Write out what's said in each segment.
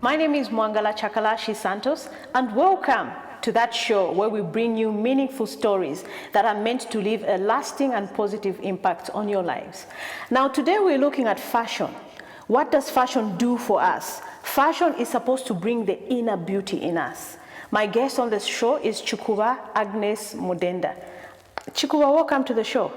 My name is Mwangala Chakalashi Santos, and welcome to that show where we bring you meaningful stories that are meant to leave a lasting and positive impact on your lives. Now, today we're looking at fashion. What does fashion do for us? Fashion is supposed to bring the inner beauty in us. My guest on this show is Chikuba Agnes Mudenda. Chikuba, welcome to the show.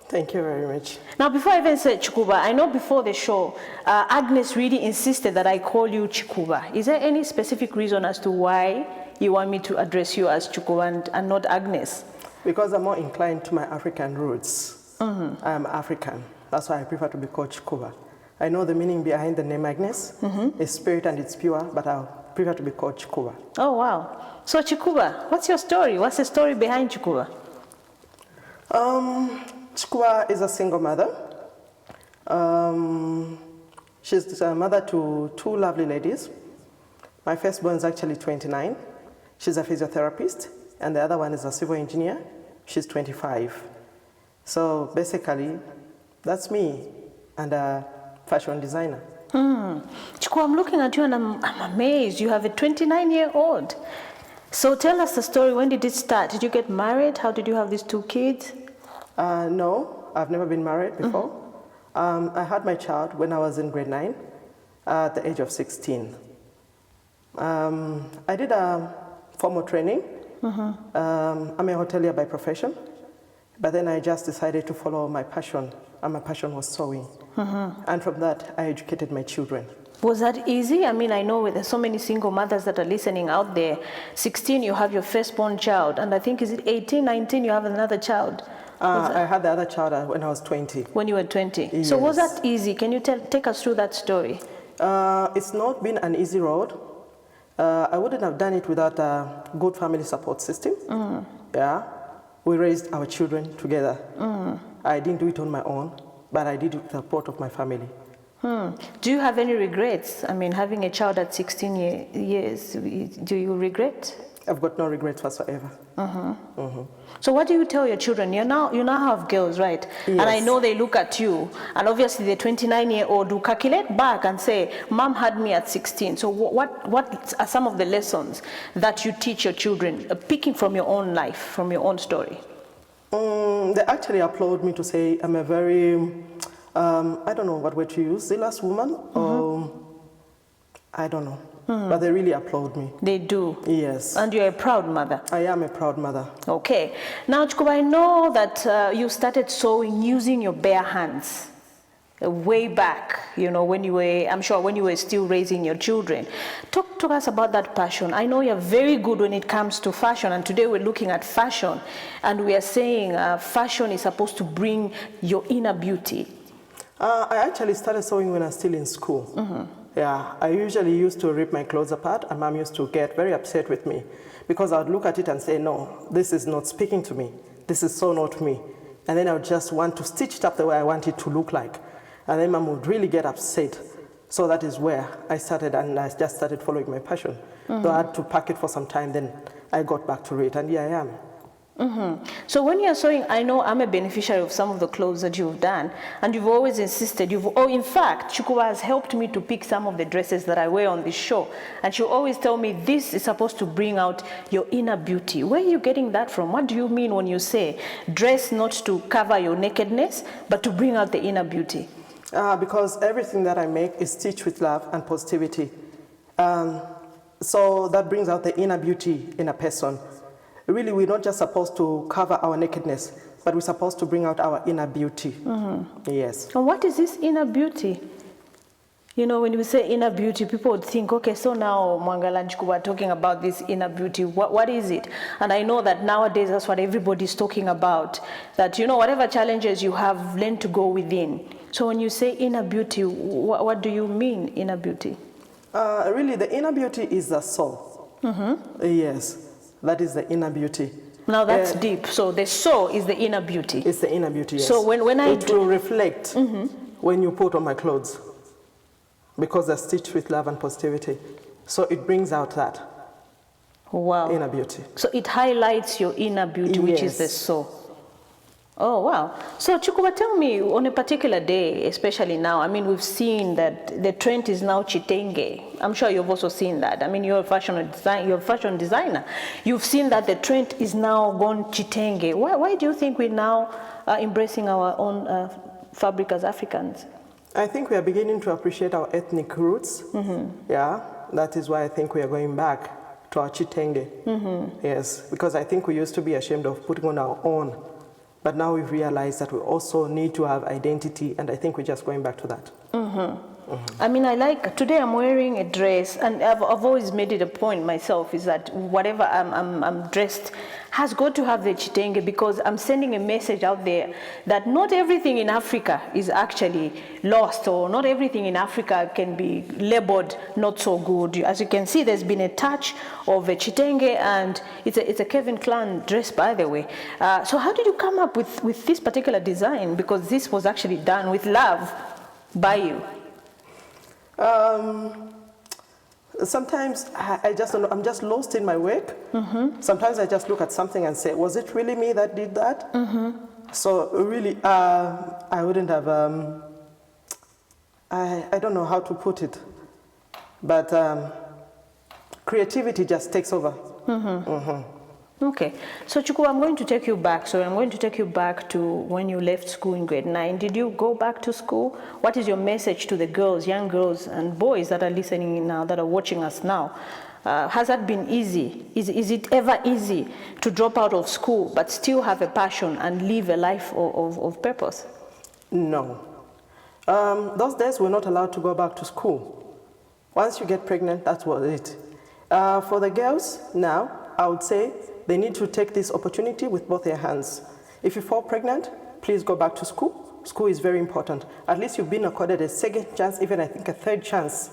Thank you very much. Now, before I even say Chikuba, I know before the show, Agnes really insisted that I call you Chikuba. Is there any specific reason as to why you want me to address you as Chikuba and not Agnes? Because I'm more inclined to my African roots. Mm-hmm. I'm African. That's why I prefer to be called Chikuba. I know the meaning behind the name Agnes. Mm-hmm. It's spirit and it's pure, but I prefer to be called Chikuba. Oh, wow. So Chikuba, what's your story? What's the story behind Chikuba? Chikuba is a single mother. She's a mother to two lovely ladies. My firstborn is actually 29. She's a physiotherapist, and the other one is a civil engineer. She's 25. So basically, that's me and a fashion designer. Chikuba, I'm looking at you and I'm amazed. You have a 29-year-old. So tell us the story. When did it start? Did you get married? How did you have these two kids? No, I've never been married before. I had my child when I was in grade 9 at the age of 16. I did a formal training. I'm a hotelier by profession, but then I just decided to follow my passion, and my passion was sewing. And from that, I educated my children. Was that easy? I mean, I know there's so many single mothers that are listening out there. 16, you have your firstborn child, and I think, is it 18, 19, you have another child? I had the other child when I was 20. When you were 20? Yes. So was that easy? Can you take us through that story? It's not been an easy road. I wouldn't have done it without a good family support system. Yeah, we raised our children together. I didn't do it on my own, but I did it with the support of my family. Do you have any regrets? I mean, having a child at 16 years, do you regret? I've got no regrets whatsoever. So what do you tell your children? You now have girls, right? Yes. And I know they look at you, and obviously the 29-year-old will calculate back and say, Mom had me at 16. So what are some of the lessons that you teach your children, picking from your own life, from your own story? They actually applaud me to say I'm a very, I don't know what word to use, zealous woman, or I don't know. But they really applaud me. They do? Yes. And you're a proud mother? I am a proud mother. Okay. Now, Chikuba, I know that you started sewing using your bare hands way back, you know, when you were, I'm sure, when you were still raising your children. Talk to us about that passion. I know you're very good when it comes to fashion, and today we're looking at fashion, and we are saying fashion is supposed to bring your inner beauty. I actually started sewing when I was still in school. Yeah, I usually used to rip my clothes apart, and Mom used to get very upset with me because I would look at it and say, no, this is not speaking to me. This is so not me. And then I would just want to stitch it up the way I want it to look like. And then Mom would really get upset. So that is where I started, and I just started following my passion. So I had to pack it for some time, then I got back to it, and here I am. So when you're sewing, I know I'm a beneficiary of some of the clothes that you've done, and you've always insisted, in fact, Chikuba has helped me to pick some of the dresses that I wear on this show, and she'll always tell me this is supposed to bring out your inner beauty. Where are you getting that from? What do you mean when you say dress not to cover your nakedness, but to bring out the inner beauty? Because everything that I make is stitched with love and positivity. So that brings out the inner beauty in a person. Really, we're not just supposed to cover our nakedness, but we're supposed to bring out our inner beauty. Yes. And what is this inner beauty? You know, when we say inner beauty, people would think, okay, so now Mwangala and Chikuba are talking about this inner beauty. What is it? And I know that nowadays that's what everybody's talking about. That, you know, whatever challenges you have, learn to go within. So when you say inner beauty, what do you mean, inner beauty? Really, the inner beauty is the soul. Yes. That is the inner beauty. Now that's deep. So the soul is the inner beauty. It's the inner beauty, yes. So when I it will reflect when you put on my clothes, because they're stitched with love and positivity. So it brings out that inner beauty. So it highlights your inner beauty, which is the soul. Oh, wow. So, Chukuba, tell me, on a particular day, especially now, I mean, we've seen that the trend is now chitenge. I'm sure you've also seen that. I mean, you're a fashion designer. You've seen that the trend is now gone chitenge. Why do you think we're now embracing our own fabric as Africans? I think we are beginning to appreciate our ethnic roots. Yeah, that is why I think we are going back to our chitenge. Yes, because I think we used to be ashamed of putting on our own. But now we've realized that we also need to have identity, and I think we're just going back to that. I mean, today I'm wearing a dress, and I've always made it a point myself, is that whatever I'm dressed has got to have the chitenge, because I'm sending a message out there that not everything in Africa is actually lost, or not everything in Africa can be labeled not so good. As you can see, there's been a touch of a chitenge, and it's a Kevin Klein dress, by the way. So how did you come up with this particular design? Because this was actually done with love by you. Sometimes I just don't know, I'm just lost in my work. Sometimes I just look at something and say, was it really me that did that? So really, I wouldn't have, I don't know how to put it, but creativity just takes over. Okay, so Chuku, I'm going to take you back. So I'm going to take you back to when you left school in grade 9. Did you go back to school? What is your message to the girls, young girls and boys that are listening now, that are watching us now? Has that been easy? Is it ever easy to drop out of school but still have a passion and live a life of purpose? No. Those days we're not allowed to go back to school. Once you get pregnant, that's what it. For the girls now, I would say they need to take this opportunity with both their hands. If you fall pregnant, please go back to school. School is very important. At least you've been accorded a second chance, even I think a third chance.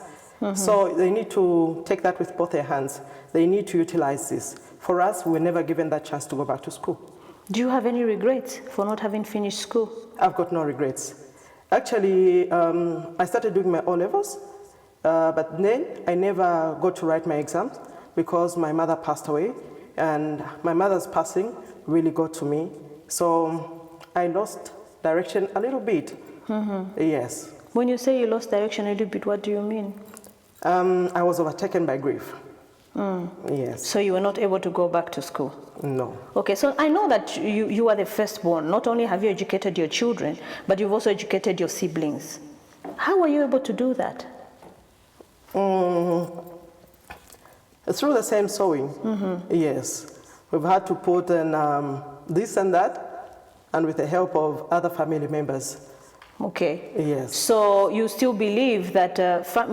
So they need to take that with both their hands. They need to utilize this. For us, we were never given that chance to go back to school. Do you have any regrets for not having finished school? I've got no regrets. Actually, I started doing my O-levels, but then I never got to write my exams because my mother passed away, and my mother's passing really got to me. So I lost direction a little bit. Yes. When you say you lost direction a little bit, what do you mean? I was overtaken by grief. Yes. So you were not able to go back to school? No. Okay, so I know that you are the firstborn. Not only have you educated your children, but you've also educated your siblings. How were you able to do that? Through the same sewing, yes. We've had to put in this and that, and with the help of other family members. Okay. Yes. So you still believe that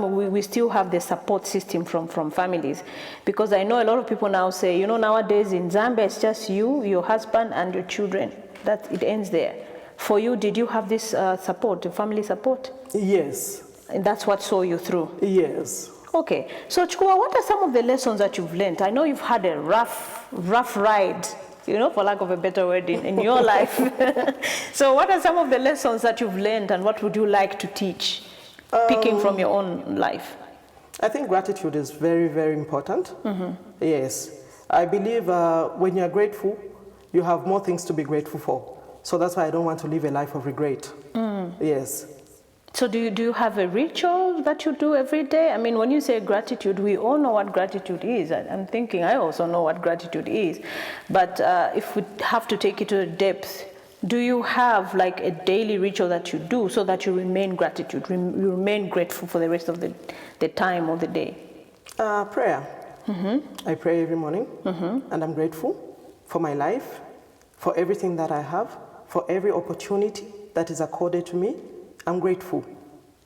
we still have the support system from families? Because I know a lot of people now say, you know, nowadays in Zambia, it's just you, your husband, and your children. That it ends there. For you, did you have this support, the family support? Yes. And that's what saw you through? Yes. Okay. So Chukua, what are some of the lessons that you've learned? I know you've had a rough ride, you know, for lack of a better word, in your life. So what are some of the lessons that you've learned, and what would you like to teach, picking from your own life? I think gratitude is very, very important. Yes. I believe when you're grateful, you have more things to be grateful for. So that's why I don't want to live a life of regret. Yes. So do you have a ritual that you do every day? I mean, when you say gratitude, we all know what gratitude is. I'm thinking I also know what gratitude is. But if we have to take it to the depth, do you have like a daily ritual that you do so that you remain you remain grateful for the rest of the time or the day? Prayer. I pray every morning, and I'm grateful for my life, for everything that I have, for every opportunity that is accorded to me. I'm grateful.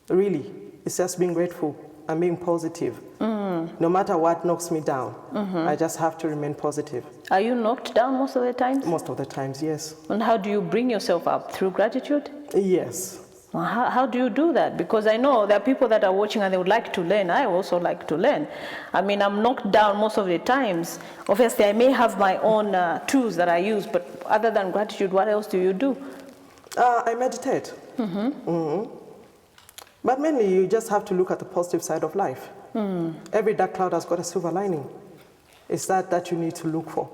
Really, it's just being grateful and being positive. No matter what knocks me down, I just have to remain positive. Are you knocked down most of the times? Most of the times, yes. And how do you bring yourself up? Through gratitude? Yes. Well, how do you do that? Because I know there are people that are watching and they would like to learn. I also like to learn. I mean, I'm knocked down most of the times. Obviously, I may have my own tools that I use, but other than gratitude, what else do you do? I meditate. But mainly, you just have to look at the positive side of life. Every dark cloud has got a silver lining. It's that you need to look for.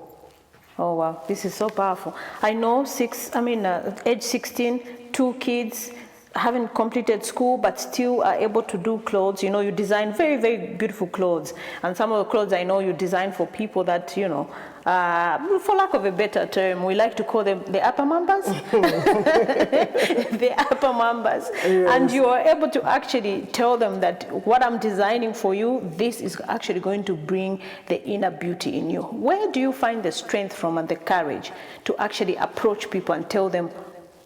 Oh wow, this is so powerful. I know age 16, 2 kids, haven't completed school but still are able to do clothes. You know, you design very, very beautiful clothes. And some of the clothes I know you design for people that, you know, for lack of a better term, we like to call them the upper members. The upper members. Yes. And you are able to actually tell them that what I'm designing for you, this is actually going to bring the inner beauty in you. Where do you find the strength from and the courage to actually approach people and tell them,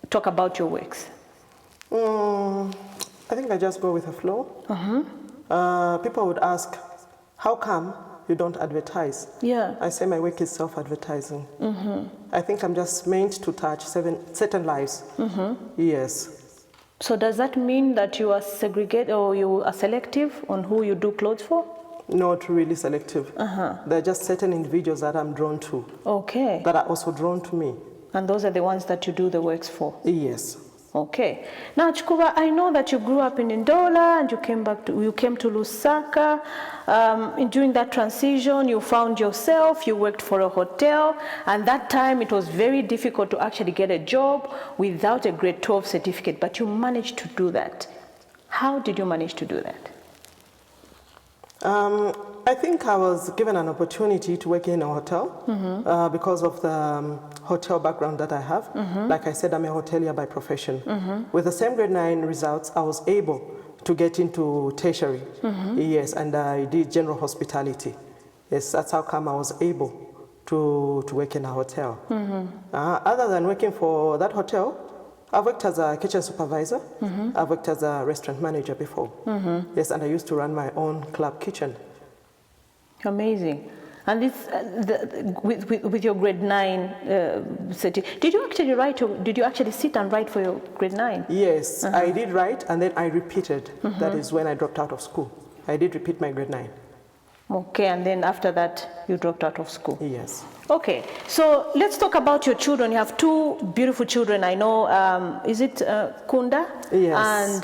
talk about your works? I think I just go with the flow. People would ask, how come you don't advertise? Yeah. I say my work is self-advertising. I think I'm just meant to touch certain lives. Yes. So does that mean that you are segregated or you are selective on who you do clothes for? Not really selective. There are just certain individuals that I'm drawn to. Okay. That are also drawn to me. And those are the ones that you do the works for? Yes. Okay. Now, Chikuba, I know that you grew up in Ndola and you came to Lusaka. During that transition, you found yourself, you worked for a hotel, and that time it was very difficult to actually get a job without a grade 12 certificate, but you managed to do that. How did you manage to do that? I think I was given an opportunity to work in a hotel because of the hotel background that I have. Like I said, I'm a hotelier by profession. With the same grade 9 results, I was able to get into tertiary. Yes, and I did general hospitality. Yes, that's how come I was able to work in a hotel. Other than working for that hotel, I've worked as a kitchen supervisor. I've worked as a restaurant manager before. Yes, and I used to run my own club kitchen. Amazing. And this, with your grade 9 certificate, did you actually sit and write for your grade 9? Yes, I did write and then I repeated. That is when I dropped out of school. I did repeat my grade 9. Okay, and then after that, you dropped out of school? Yes. Okay, so let's talk about your children. You have 2 beautiful children. I know, is it Kunda? Yes. And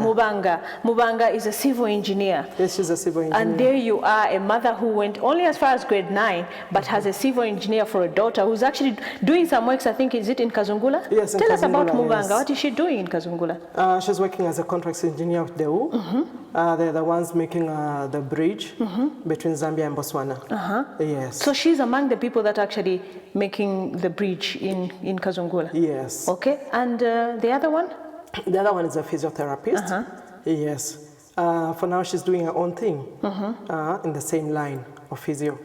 Mubanga. Mubanga is a civil engineer. Yes, she's a civil engineer. And there you are, a mother who went only as far as grade 9, but has a civil engineer for a daughter who's actually doing some works, I think, is it in Kazungula? Yes, in Tell Kazungula, us about Mubanga. yes. What is she doing in Kazungula? She's working as a contracts engineer with DEU. They're the ones making the bridge between Zambia and Botswana. Yes. So she's among the people that are actually making the bridge in Kazungula? Yes. Okay, and the other one? The other one is a physiotherapist. Yes. For now, she's doing her own thing in the same line of physio.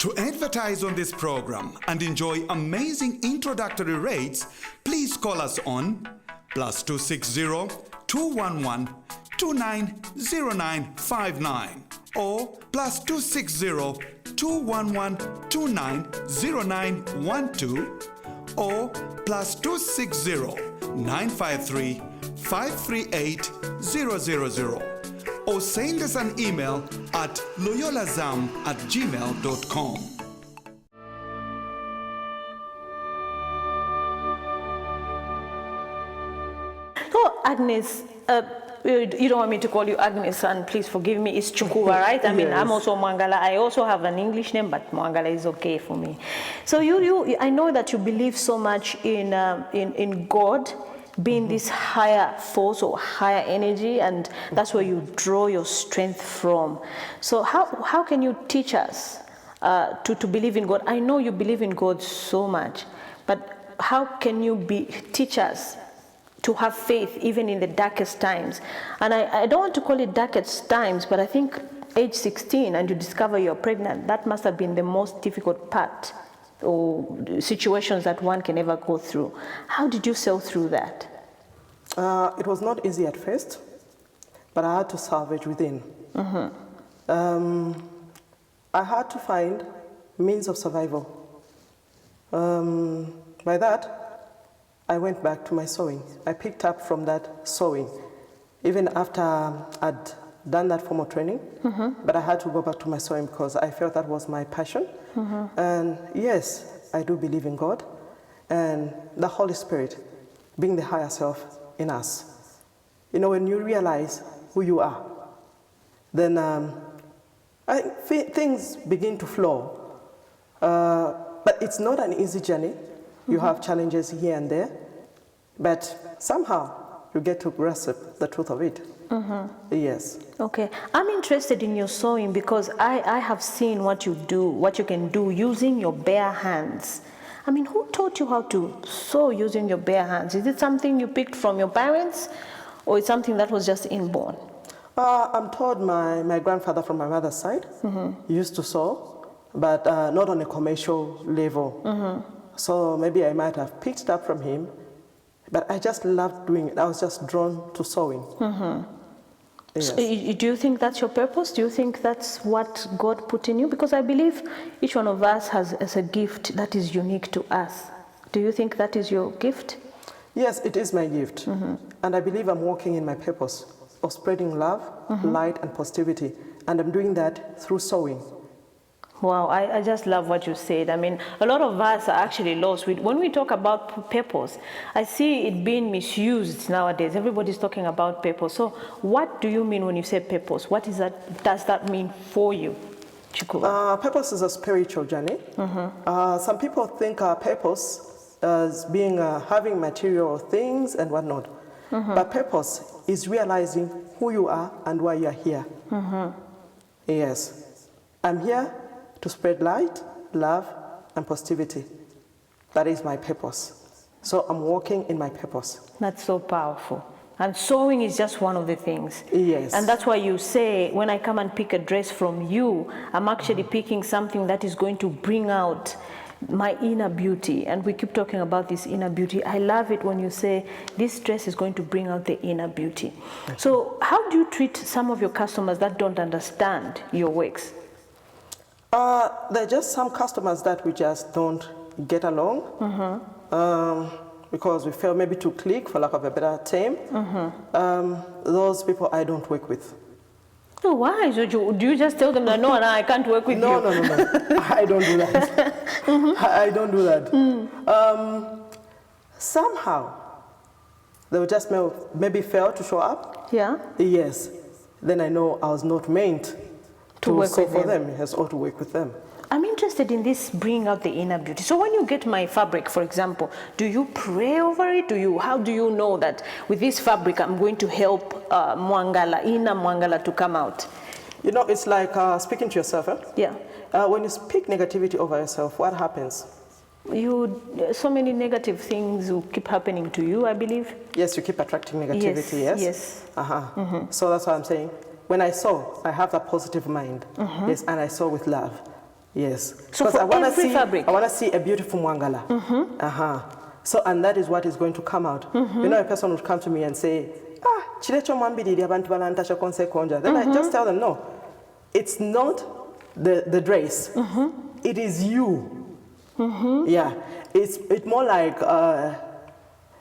To advertise on this program and enjoy amazing introductory rates, please call us on +260 211 290959 or +260 211 290912 or +260 953 538 000. Or send us an email at loyolazam@gmail.com. So, Agnes, you don't want me to call you Agnes, and please forgive me, it's Chukuwa, right? I mean, I'm also Mwangala. I also have an English name, but Mwangala is okay for me. So I know that you believe so much in God being this higher force or higher energy, and that's where you draw your strength from. So how can you teach us to believe in God? I know you believe in God so much, but how can you teach us to have faith even in the darkest times? And I don't want to call it darkest times, but I think age 16 and you discover you're pregnant, that must have been the most difficult part or situations that one can ever go through. How did you sail through that? It was not easy at first, but I had to salvage within. I had to find means of survival. By that, I went back to my sewing. I picked up from that sewing, even after I'd done that formal training, but I had to go back to my sewing because I felt that was my passion. And yes, I do believe in God and the Holy Spirit being the higher self in us. You know, when you realize who you are, then things begin to flow. But it's not an easy journey. You have challenges here and there, but somehow you get to grasp the truth of it. Yes. Okay, I'm interested in your sewing because I have seen what you do, what you can do using your bare hands. I mean, who taught you how to sew using your bare hands? Is it something you picked from your parents, or it's something that was just inborn? I'm told my grandfather from my mother's side used to sew, but not on a commercial level. So maybe I might have picked it up from him, but I just loved doing it. I was just drawn to sewing. Yes. So, do you think that's your purpose? Do you think that's what God put in you? Because I believe each one of us has a gift that is unique to us. Do you think that is your gift? Yes, it is my gift. And I believe I'm walking in my purpose of spreading love, light, and positivity. And I'm doing that through sewing. Wow, I just love what you said. I mean, a lot of us are actually lost. When we talk about purpose, I see it being misused nowadays. Everybody's talking about purpose. So what do you mean when you say purpose? What is that? Does that mean for you, Chikuba? Purpose is a spiritual journey. Some people think purpose as being having material things and whatnot. But purpose is realizing who you are and why you are here. Yes. I'm here to spread light, love, and positivity. That is my purpose. So I'm walking in my purpose. That's so powerful. And sewing is just one of the things. Yes. And that's why you say, when I come and pick a dress from you, I'm actually picking something that is going to bring out my inner beauty. And we keep talking about this inner beauty. I love it when you say, this dress is going to bring out the inner beauty. So how do you treat some of your customers that don't understand your works? There are just some customers that we just don't get along because we fail maybe to click, for lack of a better term. Those people I don't work with. Oh, why? So do you just tell them that, no, I can't work with you? No. I don't do that. I don't do that. Somehow, they will just maybe fail to show up. Yeah? Yes. Then I know I was not meant to work sew with for them. them, yes, or to work with them. I'm interested in this bringing out the inner beauty. So when you get my fabric, for example, do you pray over it? How do you know that with this fabric I'm going to help Mwangala, inner Mwangala to come out? You know, it's like speaking to yourself. Yeah. When you speak negativity over yourself, what happens? So many negative things will keep happening to you, I believe. Yes, you keep attracting negativity, yes? Yes. So that's what I'm saying. When I sew, I have that positive mind. Yes, and I sew with love. Yes. So because for every fabric? I want to see a beautiful Mwangala. So, and that is what is going to come out. You know, a person would come to me and say, chilecho mwambiriri abantu balantasha konse konja. Then I just tell them, no, it's not the dress. It is you. Yeah. It more like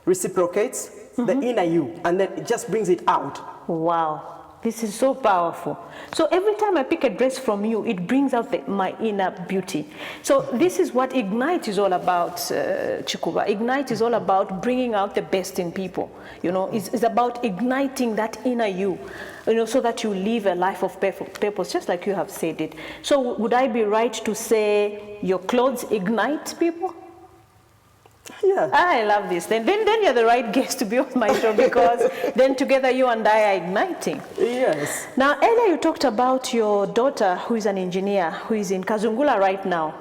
reciprocates the inner you, and then it just brings it out. Wow. This is so powerful. So every time I pick a dress from you, it brings out my inner beauty. So this is what Ignite is all about, Chikuba. Ignite is all about bringing out the best in people. You know, it's about igniting that inner you, so that you live a life of purpose, just like you have said it. So would I be right to say your clothes ignite people? Yeah. I love this. Then you're the right guest to be on my show, because then together you and I are igniting. Yes. Now, earlier you talked about your daughter, who is an engineer, who is in Kazungula right now,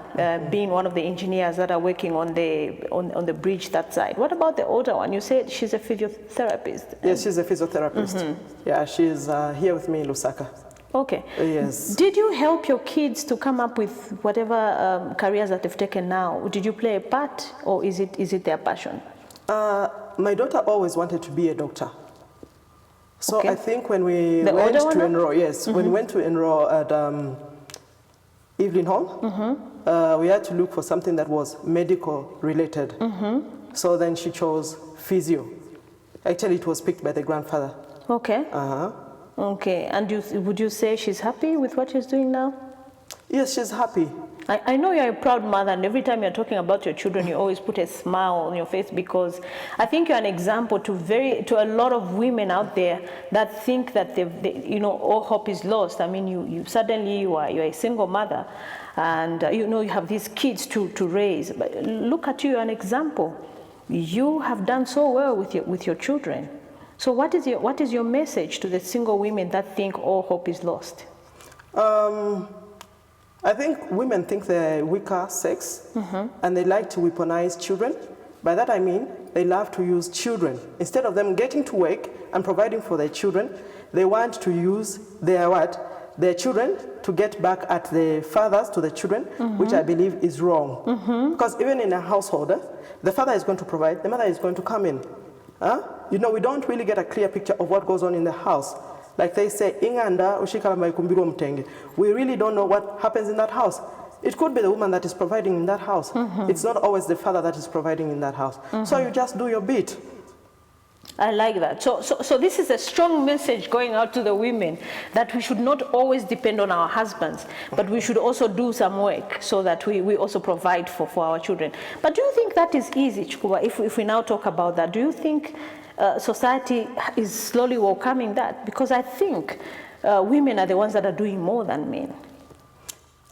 being one of the engineers that are working on the bridge that side. What about the older one? You said she's a physiotherapist. Yes, she's a physiotherapist. Yeah, she's here with me in Lusaka. Okay. Yes. Did you help your kids to come up with whatever careers that they've taken now? Did you play a part, or is it their passion? My daughter always wanted to be a doctor. So Okay. I think when we The went older to one? enroll, yes, when we went to enroll at Evelyn Hall, we had to look for something that was medical related. So then she chose physio. Actually, it was picked by the grandfather. Okay. Okay. And would you say she's happy with what she's doing now? Yes, she's happy. I know you're a proud mother, and every time you're talking about your children, you always put a smile on your face, because I think you're an example to a lot of women out there that think that all hope is lost. I mean, you're a single mother, and you have these kids to raise. But look at you, you're an example. You have done so well with your children. So what is your message to the single women that think all hope is lost? I think women think they're weaker sex, and they like to weaponize children. By that I mean they love to use children. Instead of them getting to work and providing for their children, they want to use their children to get back at the fathers to the children, which I believe is wrong. Because even in a household, the father is going to provide, the mother is going to come in. We don't really get a clear picture of what goes on in the house. Like they say, inganda ushikala maikumbiro mtenge. We really don't know what happens in that house. It could be the woman that is providing in that house. It's not always the father that is providing in that house. So you just do your bit. I like that. So this is a strong message going out to the women, that we should not always depend on our husbands, but we should also do some work so that we also provide for our children. But do you think that is easy, Chikuba? If we now talk about that, do you think society is slowly welcoming that? Because I think women are the ones that are doing more than men.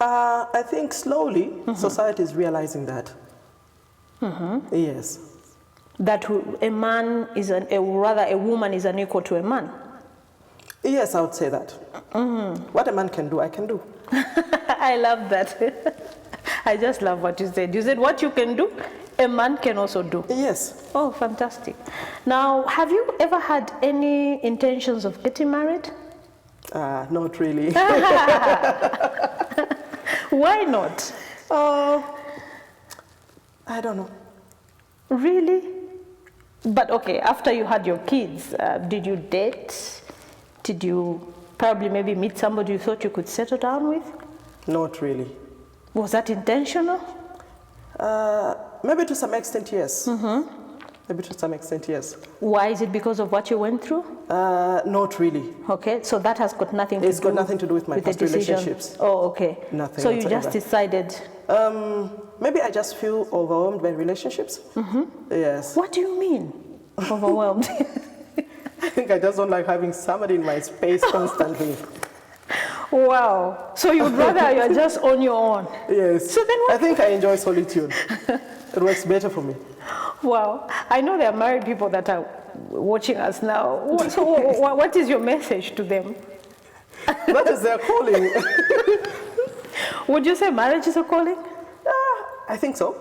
I think slowly society is realizing that. Yes. That a man is a woman is unequal to a man. Yes, I would say that. What a man can do, I can do. I love that. I just love what you said. You said what you can do, a man can also do. Yes. Oh, fantastic. Now, have you ever had any intentions of getting married? Not really. Why not? I don't know. Really? But okay, after you had your kids, did you date? Did you probably maybe meet somebody you thought you could settle down with? Not really. Was that intentional? Maybe to some extent, yes. Maybe to some extent, yes. Why? Is it because of what you went through? Not really. Okay, so that has got nothing to do. It's got nothing to do with my past relationships. Oh, okay. Nothing. So you just decided. Maybe I just feel overwhelmed by relationships. Yes. What do you mean, overwhelmed? I think I just don't like having somebody in my space constantly. Wow. So you'd rather you're just on your own? Yes. So then what? I think I enjoy solitude. It works better for me. Wow. I know there are married people that are watching us now. So what is your message to them? That is their calling. Would you say marriage is a calling? I think so.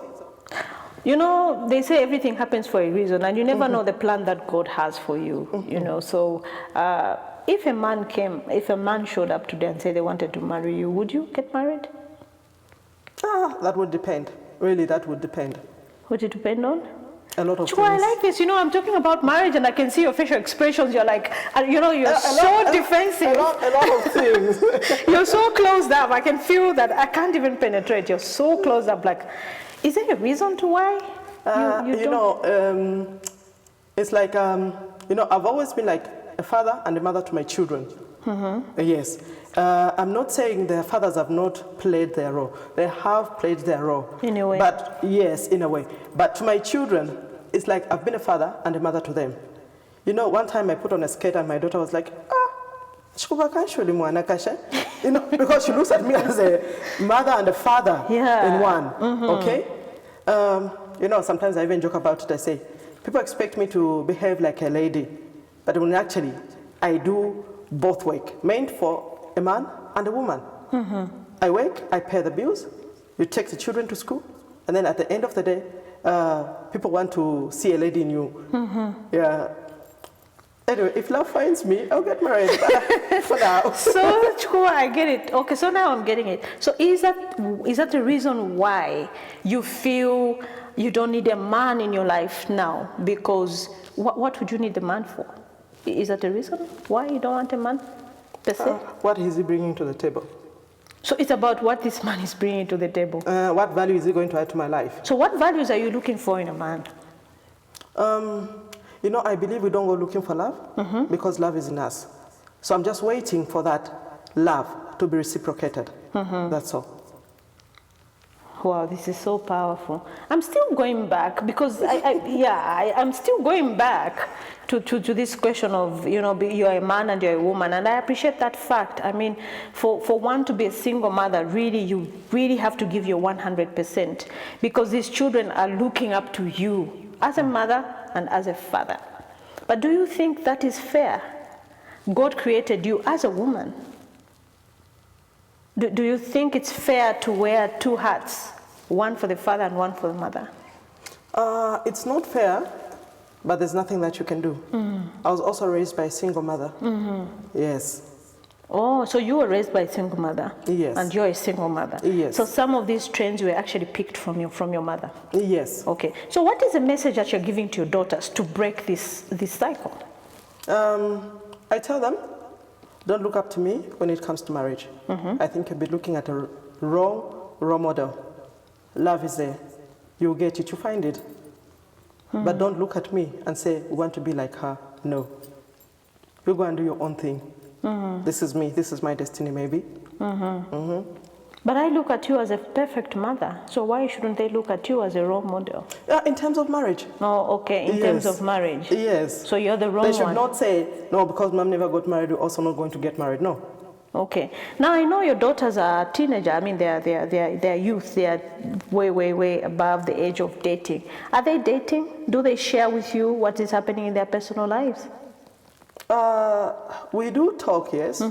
You know, they say everything happens for a reason, and you never know the plan that God has for you, you know. So if a man showed up today and said they wanted to marry you, would you get married? That would depend. Really, that would depend. Would it depend on? A lot of things. I like this. You know, I'm talking about marriage, and I can see your facial expressions. You're like, you're so defensive. A lot of things. You're so closed up. I can feel that. I can't even penetrate. You're so closed up. Like, is there a reason to why you don't? It's like, I've always been like a father and a mother to my children. Yes. I'm not saying their fathers have not played their role. They have played their role. In a way. But yes, in a way. But to my children, it's like I've been a father and a mother to them. You know, one time I put on a skirt and my daughter was like, because she looks at me as a mother and a father in one. Okay? Sometimes I even joke about it. I say, people expect me to behave like a lady, but when actually I do both work, meant for a man and a woman. I work, I pay the bills, you take the children to school, and then at the end of the day, people want to see a lady in you. Yeah. Anyway, if love finds me, I'll get married for now. So, Chukua, I get it. Okay, so now I'm getting it. So is that the reason why you feel you don't need a man in your life now? Because what would you need a man for? Is that the reason why you don't want a man, per se? What is he bringing to the table? So it's about what this man is bringing to the table. What value is he going to add to my life? So what values are you looking for in a man? I believe we don't go looking for love because love is in us. So I'm just waiting for that love to be reciprocated. That's all. Wow, this is so powerful. I'm still going back because I'm still going back to this question of, you're a man and you're a woman, and I appreciate that fact. I mean, for one to be a single mother, really, you really have to give your 100% because these children are looking up to you as a mother and as a father. But do you think that is fair? God created you as a woman. Do you think it's fair to wear two hats, one for the father and one for the mother? It's not fair, but there's nothing that you can do. I was also raised by a single mother. Yes. Oh, so you were raised by a single mother? Yes. And you're a single mother? Yes. So some of these trends were actually picked from your mother? Yes. Okay. So what is the message that you're giving to your daughters to break this cycle? I tell them, don't look up to me when it comes to marriage. I think you'll be looking at a wrong role model. Love is there. You'll get it, you find it. But don't look at me and say, we want to be like her. No. You go and do your own thing. This is me, this is my destiny maybe. But I look at you as a perfect mother, so why shouldn't they look at you as a role model? In terms of marriage. Oh, okay, in terms of marriage. Yes. So you're the wrong one. They should not say, no, because mom never got married, you're also not going to get married. No. Okay. Now I know your daughters are teenagers. I mean, they're youth. They are way above the age of dating. Are they dating? Do they share with you what is happening in their personal lives? We do talk, yes.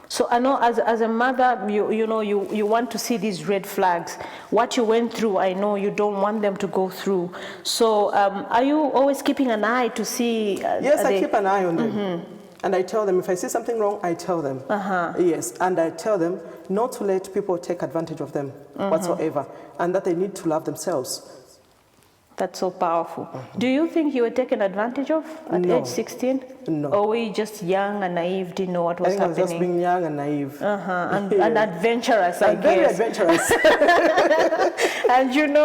So I know as a mother, you want to see these red flags. What you went through, I know you don't want them to go through. So are you always keeping an eye to see? Yes, I keep an eye on them. And I tell them, if I see something wrong, I tell them. Yes, and I tell them not to let people take advantage of them whatsoever, and that they need to love themselves. That's so powerful. Do you think you were taken advantage of at age 16? No. Or were you just young and naive, didn't know what was happening? I was just being young and naive. And adventurous, I guess. Very adventurous. And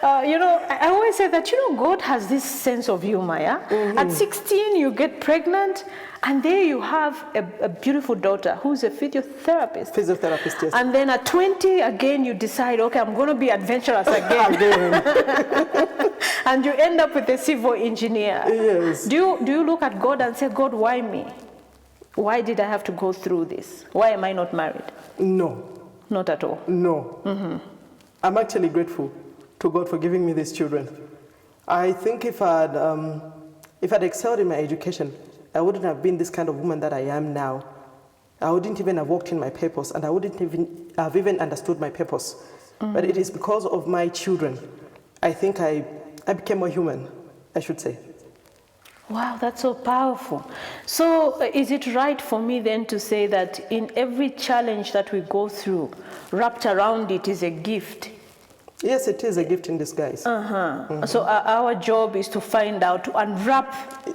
I always say that, God has this sense of humor, yeah? At 16, you get pregnant, and there you have a beautiful daughter who's a physiotherapist. Physiotherapist, yes. And then at 20, again, you decide, okay, I'm going to be adventurous again. And you end up with a civil engineer. Yes. Do you look at God and say, God, why me? Why did I have to go through this? Why am I not married? No. Not at all? No. I'm actually grateful to God for giving me these children. I think if I'd excelled in my education, I wouldn't have been this kind of woman that I am now. I wouldn't even have walked in my purpose, and I wouldn't even have understood my purpose. But it is because of my children. I think I became more human, I should say. Wow, that's so powerful. So is it right for me then to say that in every challenge that we go through, wrapped around it is a gift? Yes, it is a gift in disguise. So our job is to find out, to unwrap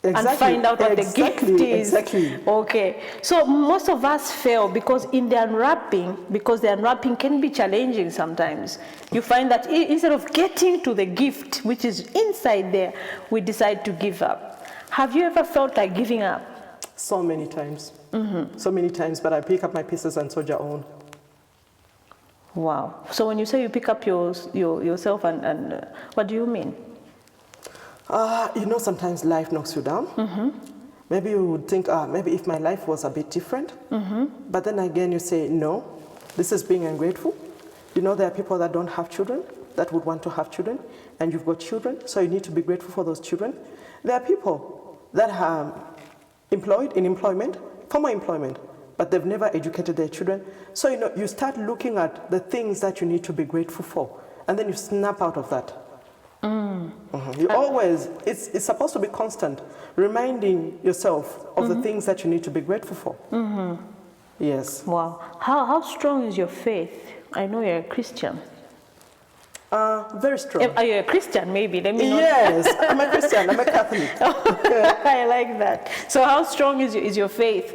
and find out what the gift is. Exactly. Okay. So most of us fail because the unwrapping can be challenging sometimes. You find that instead of getting to the gift, which is inside there, we decide to give up. Have you ever felt like giving up? So many times. So many times, but I pick up my pieces and soldier on. Wow. So when you say you pick up yourself, and what do you mean? Sometimes life knocks you down. Maybe you would think, maybe if my life was a bit different. But then again, you say, no, this is being ungrateful. There are people that don't have children, that would want to have children, and you've got children, so you need to be grateful for those children. There are people that are employed in employment, formal employment, but they've never educated their children. So, you start looking at the things that you need to be grateful for, and then you snap out of that. You always, it's supposed to be constant, reminding yourself of the things that you need to be grateful for. Yes. Wow. How strong is your faith? I know you're a Christian. Very strong. Are you a Christian, maybe? Let me know. Yes, I'm a Christian. I'm a Catholic. I like that. So how strong is your faith?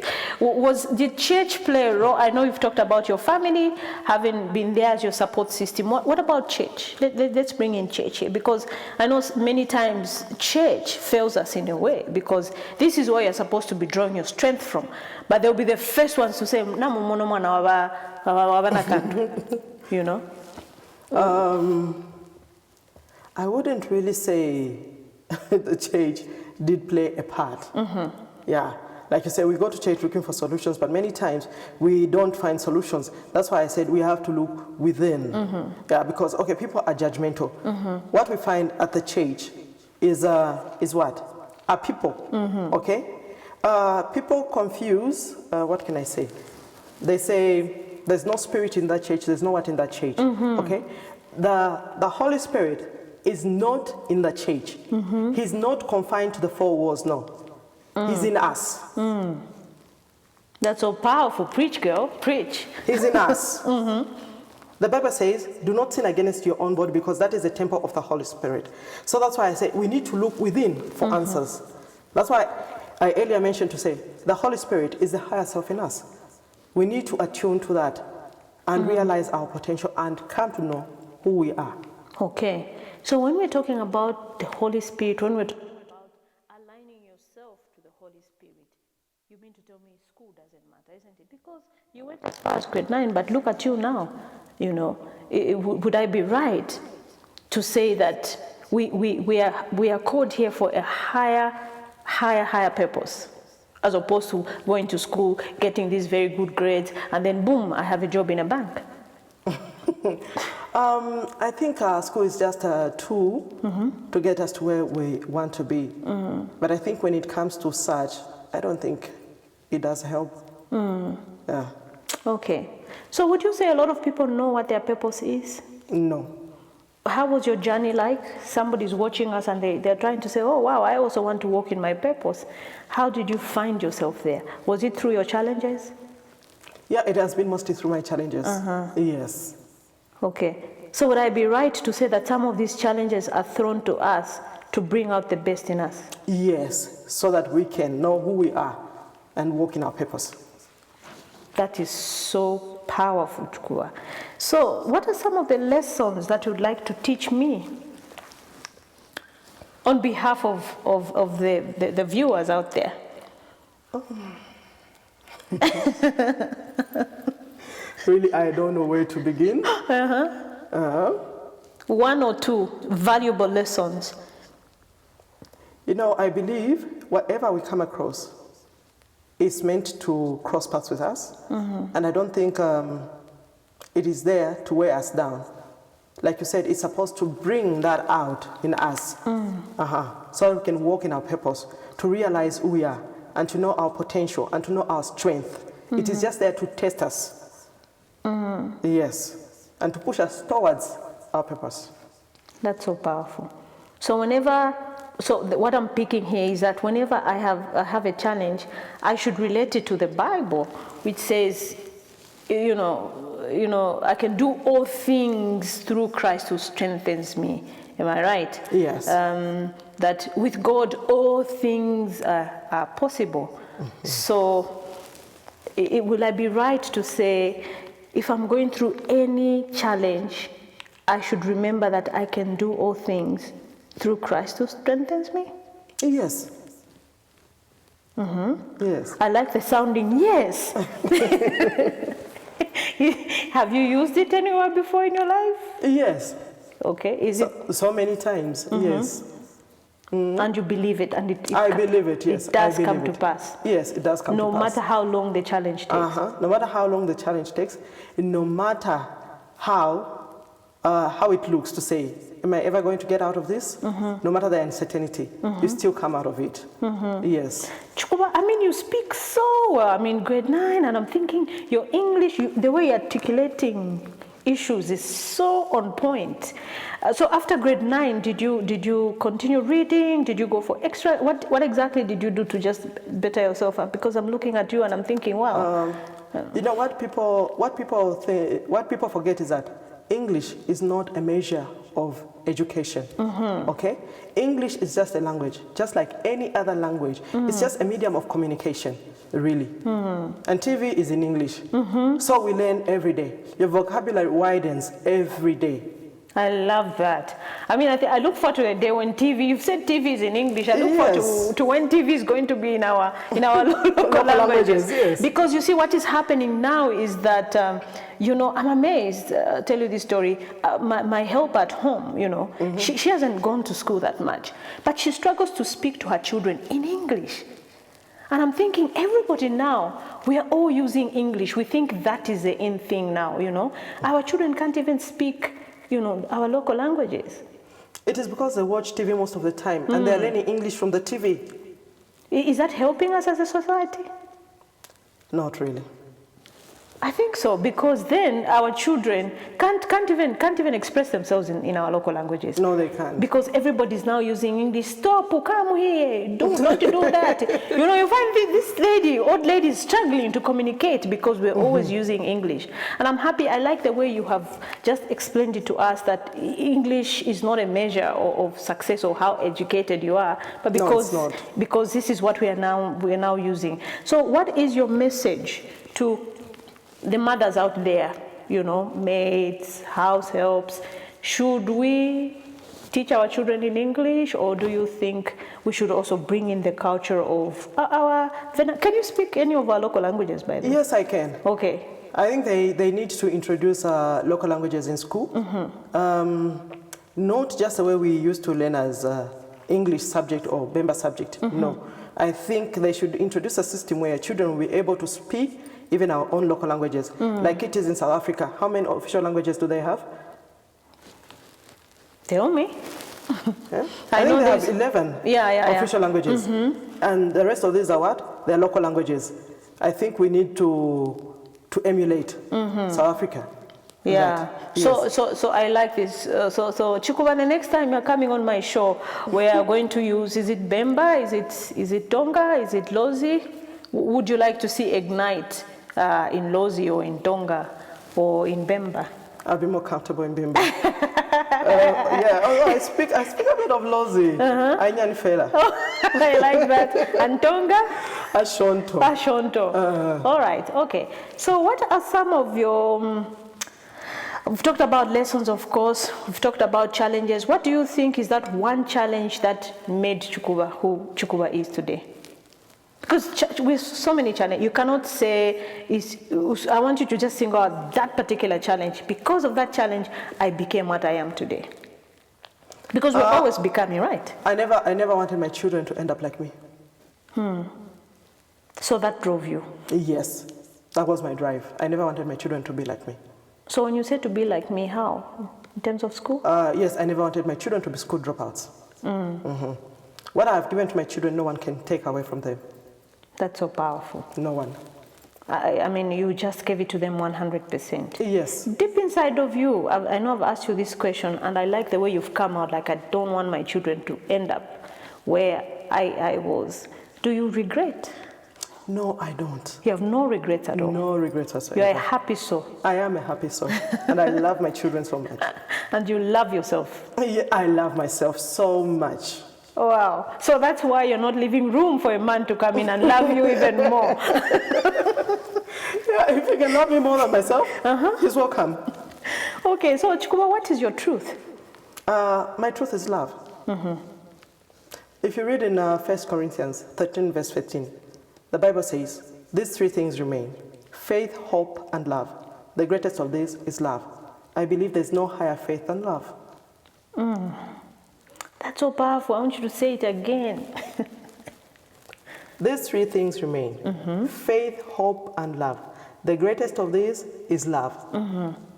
Did church play a role? I know you've talked about your family, having been there as your support system. What about church? Let's bring in church here, because I know many times church fails us in a way, because this is where you're supposed to be drawing your strength from. But they'll be the first ones to say, you know? I wouldn't really say the church did play a part. Yeah, like you said, we go to church looking for solutions, but many times we don't find solutions. That's why I said we have to look within. Yeah, because okay, people are judgmental. What we find at the church is what? Are people. Okay, people confuse. What can I say? They say there's no spirit in that church. There's no what in that church. Okay, the Holy Spirit is not in the church. He's not confined to the four walls, no. He's in us. That's so powerful. Preach, girl, preach. He's in us. The Bible says, do not sin against your own body because that is the temple of the Holy Spirit. So that's why I say we need to look within for answers. That's why I earlier mentioned to say the Holy Spirit is the higher self in us. We need to attune to that and realize our potential and come to know who we are. Okay. So when we're talking about the Holy Spirit, when we're talking about aligning yourself to the Holy Spirit, you mean to tell me school doesn't matter, isn't it? Because you went as far as grade 9, but look at you now. You know, would I be right to say that we are called here for a higher purpose, as opposed to going to school, getting these very good grades, and then boom, I have a job in a bank? I think school is just a tool to get us to where we want to be. But I think when it comes to such, I don't think it does help. Yeah. Okay. So would you say a lot of people know what their purpose is? No. How was your journey like? Somebody's watching us and they're trying to say, oh, wow, I also want to walk in my purpose. How did you find yourself there? Was it through your challenges? Yeah, it has been mostly through my challenges. Yes. Okay. So would I be right to say that some of these challenges are thrown to us to bring out the best in us? Yes, so that we can know who we are and walk in our purpose. That is so powerful, Chukua. So what are some of the lessons that you'd like to teach me on behalf of the viewers out there? Really, I don't know where to begin. One or two valuable lessons. You know, I believe whatever we come across is meant to cross paths with us. And I don't think it is there to weigh us down. Like you said, it's supposed to bring that out in us. So we can walk in our purpose, to realize who we are, and to know our potential, and to know our strength. It is just there to test us. Yes. And to push us towards our purpose. That's so powerful. So what I'm picking here is that whenever I have a challenge, I should relate it to the Bible, which says, you know, I can do all things through Christ who strengthens me. Am I right? Yes. That with God, all things are possible. So will I be right to say, if I'm going through any challenge, I should remember that I can do all things through Christ who strengthens me? Yes. Yes. I like the sounding yes. Have you used it anywhere before in your life? Yes. Okay. Is it so many times? Yes. And you believe it, and I believe it. Yes. It does come to pass. Yes, it does come to pass. No matter how long the challenge takes. No matter how long the challenge takes, no matter how it looks, to say, am I ever going to get out of this? No matter the uncertainty, you still come out of it. Yes. Chukuba, I mean, you speak so well. I mean, grade 9, and I'm thinking your English, the way you're articulating issues is so on point. So after grade 9, did you continue reading? Did you go for extra? What exactly did you do to just better yourself up? Because I'm looking at you and I'm thinking, wow. You know what people forget is that English is not a measure of education. Okay, English is just a language, just like any other language. It's just a medium of communication, really. And TV is in English, so we learn every day. Your vocabulary widens every day. I love that. I mean, I look forward to the day when TV, you've said TV is in English, I look forward to when TV is going to be in our local languages. Yes. Because you see, what is happening now is that, you know, I'm amazed, I'll tell you this story, my helper at home, you know, she hasn't gone to school that much, but she struggles to speak to her children in English. And I'm thinking, everybody now, we are all using English. We think that is the in thing now, you know. Our children can't even speak, you know, our local languages. It is because they watch TV most of the time, and they're learning English from the TV. Is that helping us as a society? Not really. I think so, because then our children can't even express themselves in our local languages. No, they can't. Because everybody's now using English. Stop, come here, don't do that. You know, you find this old lady is struggling to communicate because we're always using English. And I'm happy, I like the way you have just explained it to us that English is not a measure of success or how educated you are, but because, no, it's not. Because this is what we are now using. So what is your message to the mothers out there, you know, maids, house helps? Should we teach our children in English, or do you think we should also bring in the culture of can you speak any of our local languages, by the way? Yes, I can. Okay. I think they need to introduce local languages in school. Not just the way we used to learn as English subject or Bemba subject, no. I think they should introduce a system where children will be able to speak even our own local languages, like it is in South Africa. How many official languages do they have? Tell me. Yeah? I think they have 11 official languages. And the rest of these are what? They're local languages. I think we need to emulate South Africa. Yeah. Yes. So I like this. So Chikuba, the next time you're coming on my show, we are going to use, is it Bemba? Is it Tonga? Is it Lozi? Would you like to see Ignite in Lozi or in Tonga or in Bemba? I'll be more comfortable in Bemba. Yeah, although I speak a bit of Lozi. Ainyan fela. I like that. And Tonga? Ashonto. Ashonto. All right, okay. So what are some of your... we've talked about lessons, of course. We've talked about challenges. What do you think is that one challenge that made Chikuba who Chikuba is today? Because with so many challenges, you cannot say, I want you to just single out that particular challenge. Because of that challenge, I became what I am today. Because we're always becoming, right? I never wanted my children to end up like me. So that drove you? Yes, that was my drive. I never wanted my children to be like me. So when you say to be like me, how? In terms of school? Yes, I never wanted my children to be school dropouts. What I have given to my children, no one can take away from them. That's so powerful. No one. I mean, you just gave it to them 100%. Yes. Deep inside of you, I know I've asked you this question, and I like the way you've come out, like I don't want my children to end up where I was. Do you regret? No, I don't. You have no regrets at all? No regrets whatsoever. You're a happy soul. I am a happy soul, and I love my children so much. And you love yourself? Yeah, I love myself so much. Wow. So that's why you're not leaving room for a man to come in and love you even more. Yeah, if he can love me more than myself, he's welcome. Okay, so Chikuba, what is your truth? My truth is love. If you read in 1 Corinthians 13, verse 15, the Bible says, these three things remain: faith, hope, and love. The greatest of these is love. I believe there's no higher faith than love. That's so powerful. I want you to say it again. These three things remain: faith, hope, and love. The greatest of these is love.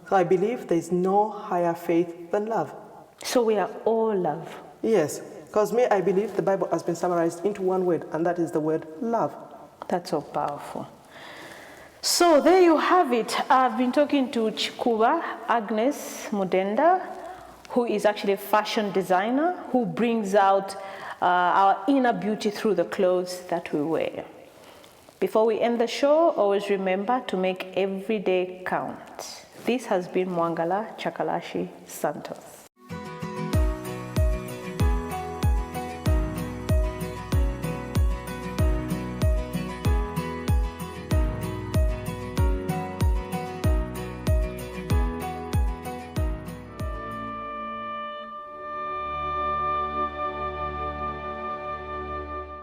So I believe there's no higher faith than love. So we are all love. Yes, because I believe the Bible has been summarized into one word, and that is the word love. That's so powerful. So there you have it. I've been talking to Chikuba Agnes Mudenda, who is actually a fashion designer who brings out our inner beauty through the clothes that we wear. Before we end the show, always remember to make every day count. This has been Mwangala Chakalashi Santos.